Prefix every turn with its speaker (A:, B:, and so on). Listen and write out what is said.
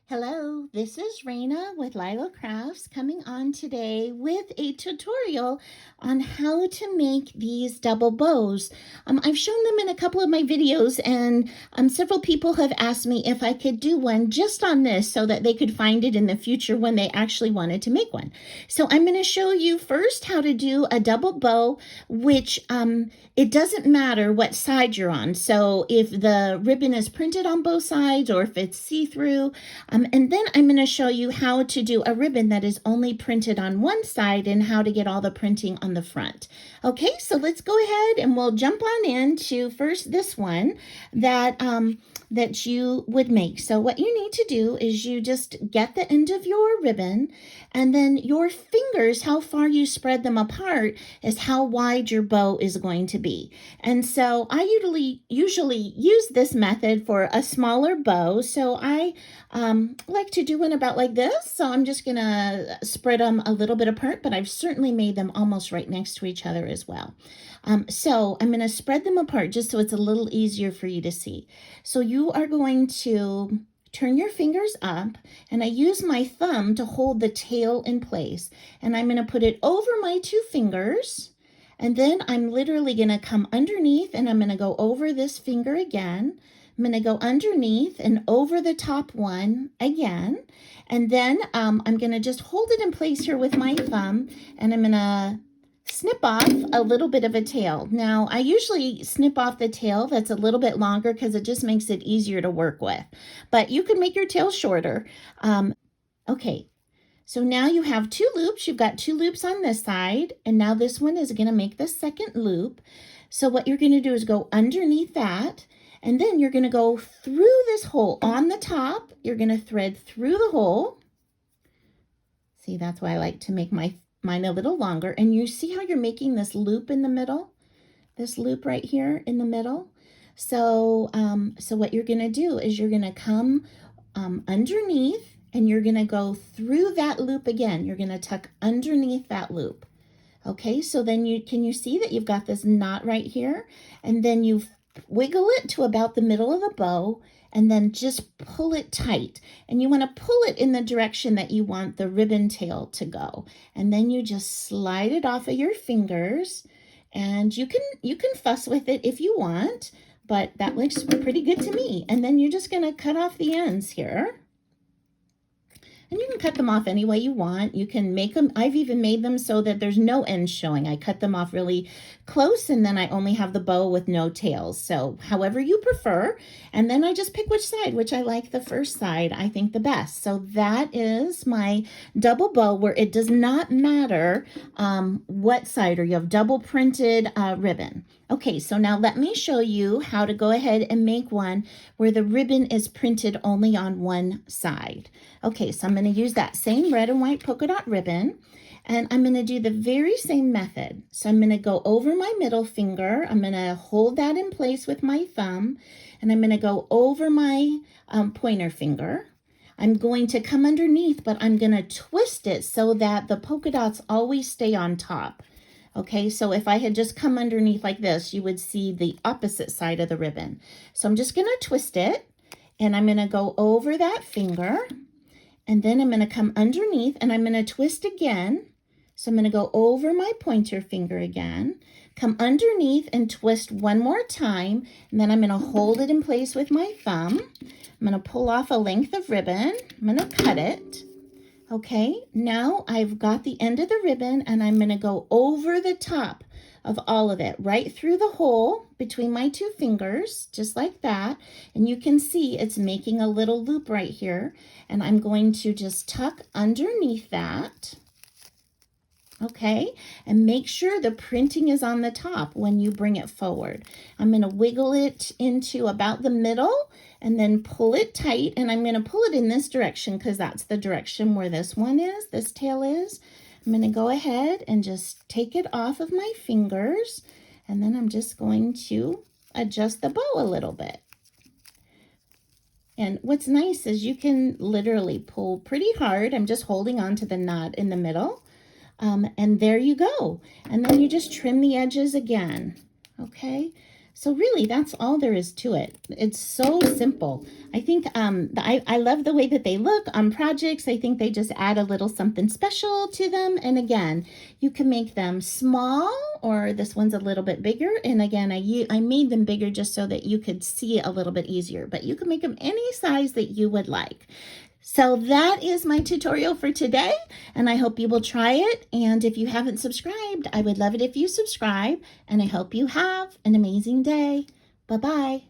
A: Hello, this is Raina with LYLO Crafts coming on today with a tutorial on how to make these double bows. I've shown them in a couple of my videos and several people have asked me if I could do one just on this so that they could find it in the future when they actually wanted to make one. So I'm going to show you first how to do a double bow, which it doesn't matter what side you're on. So if the ribbon is printed on both sides or if it's see-through, and then I'm going to show you how to do a ribbon that is only printed on one side and how to get all the printing on the front. Okay, so let's go ahead and we'll jump on into first this one that that you would make. So what you need to do is you just get the end of your ribbon, and then your fingers, how far you spread them apart is how wide your bow is going to be. And so I usually use this method for a smaller bow. So I like to do one about like this. So I'm just going to spread them a little bit apart, but I've certainly made them almost right next to each other as well. So I'm going to spread them apart just so it's a little easier for you to see. So you are going to turn your fingers up, and I use my thumb to hold the tail in place. And I'm going to put it over my two fingers, and then I'm literally going to come underneath, and I'm going to go over this finger again. I'm going to go underneath and over the top one again. And then I'm going to just hold it in place here with my thumb, and I'm going to snip off a little bit of a tail. Now, I usually snip off the tail that's a little bit longer because it just makes it easier to work with. But you can make your tail shorter. Okay, so now you have two loops. You've got two loops on this side, and now this one is going to make the second loop. So what you're going to do is go underneath that, and then you're going to go through this hole on the top. You're going to thread through the hole. See, that's why I like to make mine a little longer. And you see how you're making this loop in the middle? This loop right here in the middle. So, so what you're going to do is you're going to come underneath, and you're going to go through that loop again. You're going to tuck underneath that loop. Okay, so then can you see that you've got this knot right here? And then you wiggle it to about the middle of the bow, and then just pull it tight. And you want to pull it in the direction that you want the ribbon tail to go. And then you just slide it off of your fingers, and you can fuss with it if you want, but that looks pretty good to me. And then you're just going to cut off the ends here. And you can cut them off any way you want. You can make them, I've even made them so that there's no ends showing. I cut them off really close, and then I only have the bow with no tails. So however you prefer. And then I just pick which side, which I like the first side, I think the best. So that is my double bow, where it does not matter what side, or you have double printed ribbon. Okay, so now let me show you how to go ahead and make one where the ribbon is printed only on one side. Okay, so I'm going to use that same red and white polka dot ribbon, and I'm going to do the very same method. So I'm going to go over my middle finger. I'm going to hold that in place with my thumb, and I'm going to go over my pointer finger. I'm going to come underneath, but I'm going to twist it so that the polka dots always stay on top. Okay, so if I had just come underneath like this, you would see the opposite side of the ribbon. So I'm just going to twist it, and I'm going to go over that finger, and then I'm going to come underneath, and I'm going to twist again. So I'm going to go over my pointer finger again, come underneath and twist one more time, and then I'm going to hold it in place with my thumb. I'm going to pull off a length of ribbon. I'm going to cut it. Okay, now I've got the end of the ribbon, and I'm going to go over the top of all of it, right through the hole between my two fingers, just like that. And you can see it's making a little loop right here. And I'm going to just tuck underneath that. Okay, and make sure the printing is on the top when you bring it forward. I'm going to wiggle it into about the middle and then pull it tight, and I'm going to pull it in this direction because that's the direction where this one is, this tail is. I'm going to go ahead and just take it off of my fingers, and then I'm just going to adjust the bow a little bit. And what's nice is you can literally pull pretty hard. I'm just holding on to the knot in the middle. And there you go. And then you just trim the edges again. Okay, So really, that's all there is to it. It's so simple. I think I love the way that they look on projects. I think they just add a little something special to them. And again, you can make them small, or this one's a little bit bigger. And again, I made them bigger just so that you could see a little bit easier. But you can make them any size that you would like. So that is my tutorial for today, and I hope you will try it. And if you haven't subscribed, I would love it if you subscribe, and I hope you have an amazing day. Bye-bye.